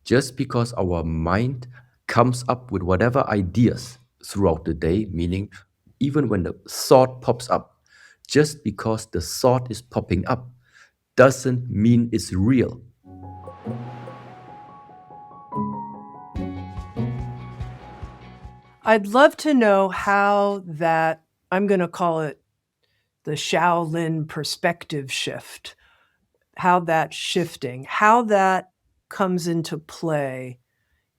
just because our mind comes up with whatever ideas throughout the day, meaning even when the thought pops up, just because the thought is popping up doesn't mean it's real. I'd love to know how that, I'm going to call it the Shaolin perspective shift, how that shifting, how that comes into play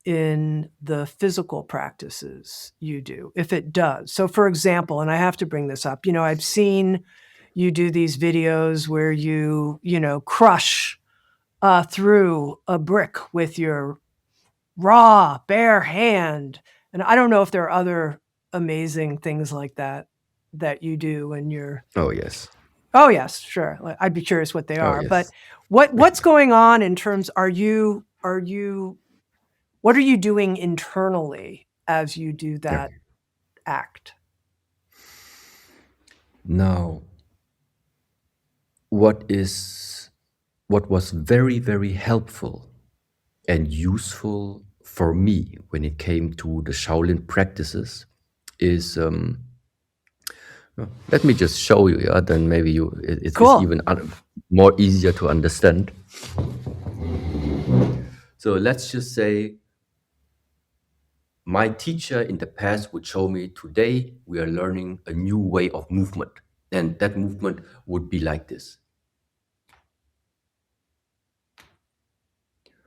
in the physical practices you do, if it does. So for example, and I have to bring this up, I've seen you do these videos where you crush through a brick with your raw, bare hand. And I don't know if there are other amazing things like that you do in your... Oh, yes. Oh, yes, sure. I'd be curious what they Oh, are. But yes. what's going on in terms, what are you doing internally as you do that act? Now, what was very, very helpful and useful for me when it came to the Shaolin practices is, let me just show you, yeah, then maybe it's Cool. even more easier to understand. So let's just say my teacher in the past would show me, today we are learning a new way of movement. And that movement would be like this.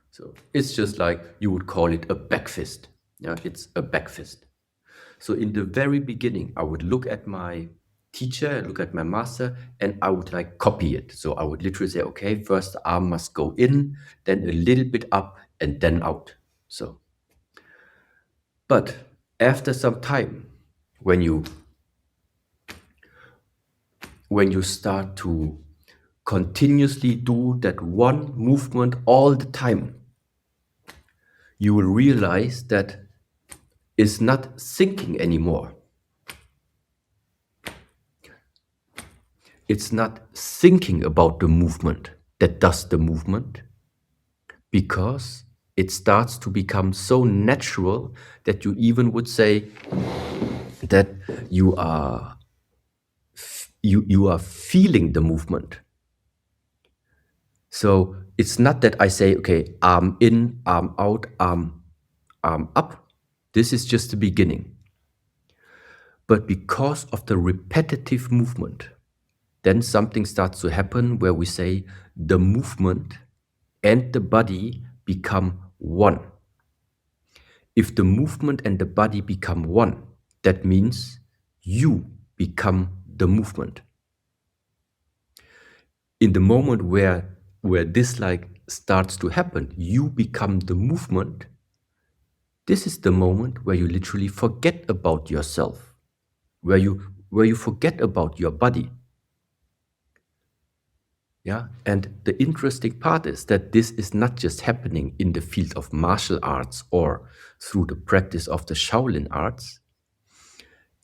So it's just like you would call it a back fist. Yeah, it's a back fist. So in the very beginning, I would look at my teacher, look at my master, and I would like copy it. So I would literally say, okay, first the arm must go in, then a little bit up, and then out. So, but after some time, when you start to continuously do that one movement all the time, you will realize that it's not thinking anymore. It's not thinking about the movement that does the movement, because it starts to become so natural that you even would say that you are feeling the movement. So it's not that I say, okay, arm in, arm out, arm up. This is just the beginning. But because of the repetitive movement, then something starts to happen where we say the movement and the body become one. If the movement and the body become one, that means you become the movement. In the moment where this like starts to happen, you become the movement. This is the moment where you literally forget about yourself, where you forget about your body. Yeah, and the interesting part is that this is not just happening in the field of martial arts or through the practice of the Shaolin arts.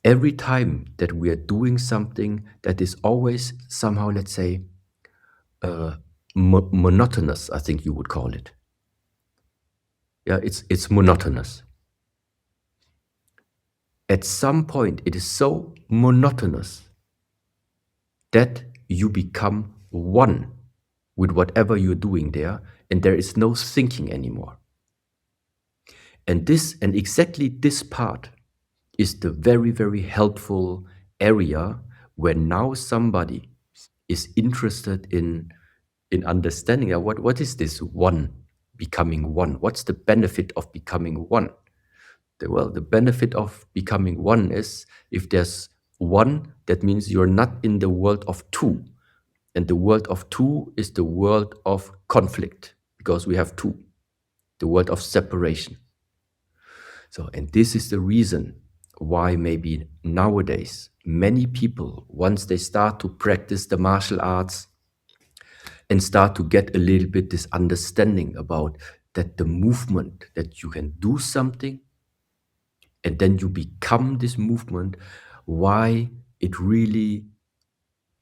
Every time that we are doing something that is always somehow, let's say, monotonous, I think you would call it. Yeah, it's monotonous. At some point, it is so monotonous that you become one with whatever you're doing there, and there is no thinking anymore. And exactly this part is the very, very helpful area where now somebody is interested in understanding what is this one, becoming one? What's the benefit of becoming one? Well, the benefit of becoming one is, if there's one, that means you're not in the world of two. And the world of two is the world of conflict, because we have two, the world of separation. So, and this is the reason why maybe nowadays many people, once they start to practice the martial arts and start to get a little bit this understanding about that the movement, that you can do something and then you become this movement, why it really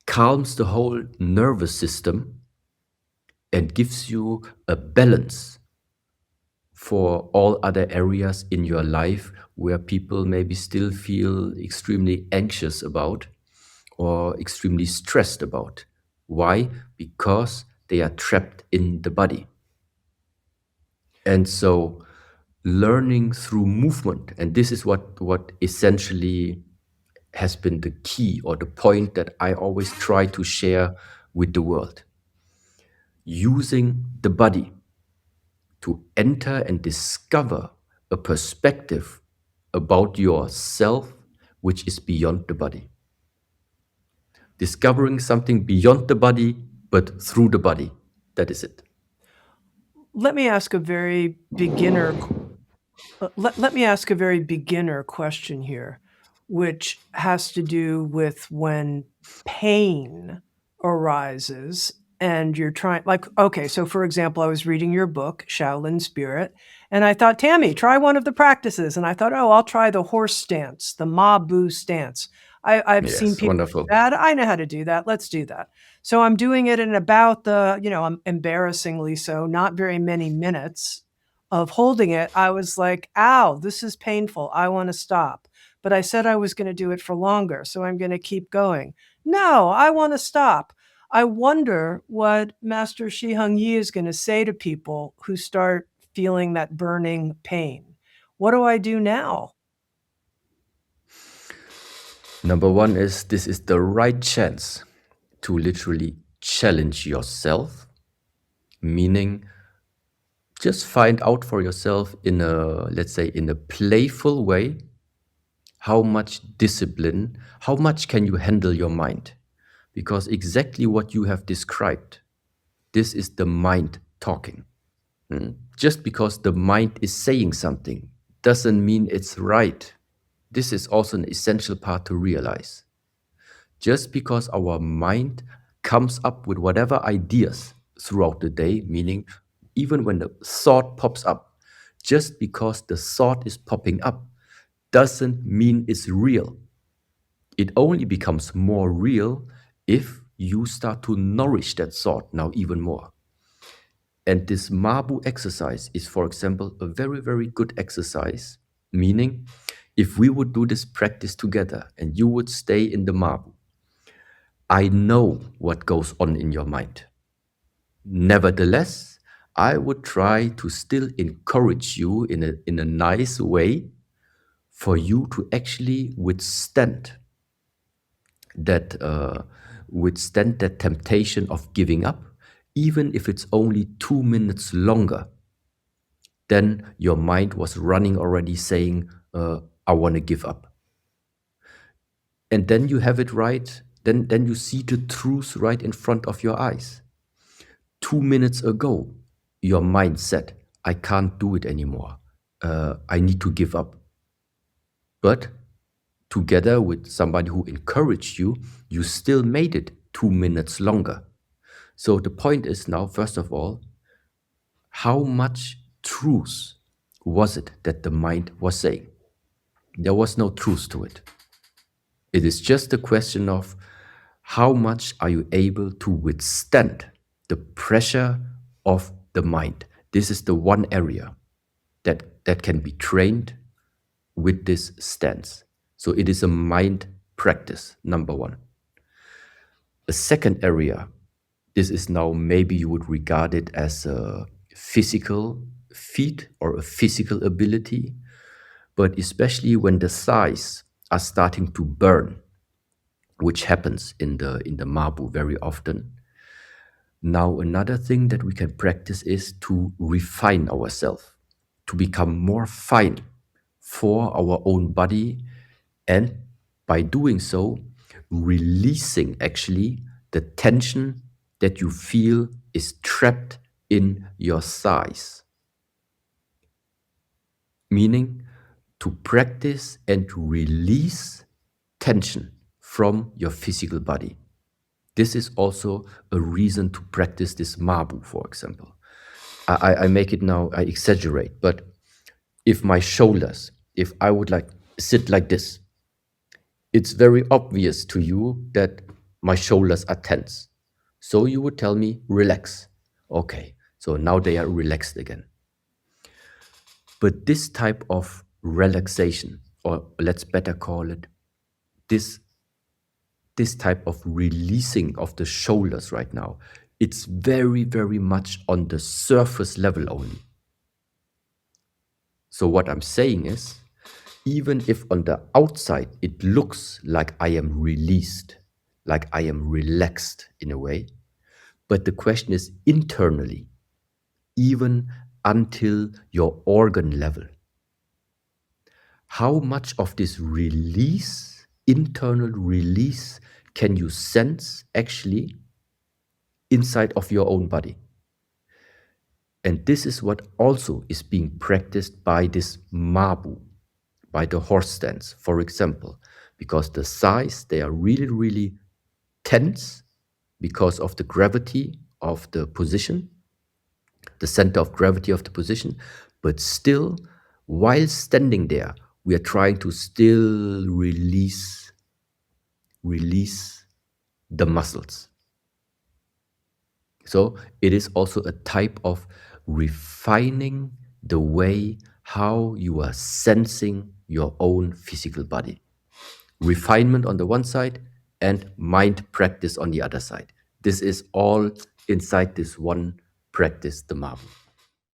calms the whole nervous system and gives you a balance for all other areas in your life where people maybe still feel extremely anxious about or extremely stressed about. Why? Because they are trapped in the body. And so learning through movement, and this is what essentially has been the key or the point that I always try to share with the world. Using the body to enter and discover a perspective about yourself which is beyond the body. Discovering something beyond the body, but through the body. That is it. Let me ask a very beginner let me ask a very beginner question here, which has to do with when pain arises and you're trying, like, okay, so for example, I was reading your book, Shaolin Spirit, and I thought, Tammy, try one of the practices. And I thought, oh, I'll try the horse stance, the Ma Bu stance. I've seen Yes, people wonderful. do that. I know how to do that. Let's do that. So I'm doing it in about I'm embarrassingly so, not very many minutes of holding it. I was like, ow, this is painful. I want to stop. But I said I was going to do it for longer, so I'm going to keep going. No, I want to stop. I wonder what Master Shi Heng Yi is going to say to people who start feeling that burning pain. What do I do now? Number one is this is the right chance to literally challenge yourself, meaning just find out for yourself in a, let's say, in a playful way, how much discipline, how much can you handle your mind? Because exactly what you have described, this is the mind talking. Just because the mind is saying something doesn't mean it's right. This is also an essential part to realize. Just because our mind comes up with whatever ideas throughout the day, meaning even when the thought pops up, just because the thought is popping up doesn't mean it's real. It only becomes more real if you start to nourish that thought now even more. And this Mabu exercise is, for example, a very, very good exercise, meaning if we would do this practice together and you would stay in the Mabu, I know what goes on in your mind. Nevertheless, I would try to still encourage you in a nice way for you to actually withstand that temptation of giving up, even if it's only 2 minutes longer than your mind was running already saying, I want to give up. And then you have it right, then you see the truth right in front of your eyes. 2 minutes ago, your mind said, I can't do it anymore. I need to give up. But together with somebody who encouraged you, you still made it 2 minutes longer. So the point is now, first of all, how much truth was it that the mind was saying? There was no truth to it. It is just a question of how much are you able to withstand the pressure of the mind. This is the one area that can be trained with this stance. So it is a mind practice, number one. A second area, this is now maybe you would regard it as a physical feat or a physical ability, but especially when the thighs are starting to burn, which happens in the Mabu very often. Now, another thing that we can practice is to refine ourselves, to become more fine for our own body, and by doing so, releasing actually the tension that you feel is trapped in your thighs. Meaning to practice and release tension from your physical body. This is also a reason to practice this Mabu, for example. I make it now, I exaggerate, but if my shoulders, if I would like sit like this, it's very obvious to you that my shoulders are tense. So you would tell me, relax. Okay, so now they are relaxed again. But this type of relaxation, or let's better call it this type of releasing of the shoulders right now, it's very, very much on the surface level only. So what I'm saying is, even if on the outside it looks like I am released, like I am relaxed in a way, but the question is internally, even until your organ level, how much of this release, internal release, can you sense actually inside of your own body? And this is what also is being practiced by this mabu, by the horse stance, for example, because the thighs, they are really, really tense because of the gravity of the position, the center of gravity of the position, but still, while standing there, we are trying to still release the muscles. So it is also a type of refining the way how you are sensing your own physical body. Refinement on the one side and mind practice on the other side. This is all inside this one practice, the mabu.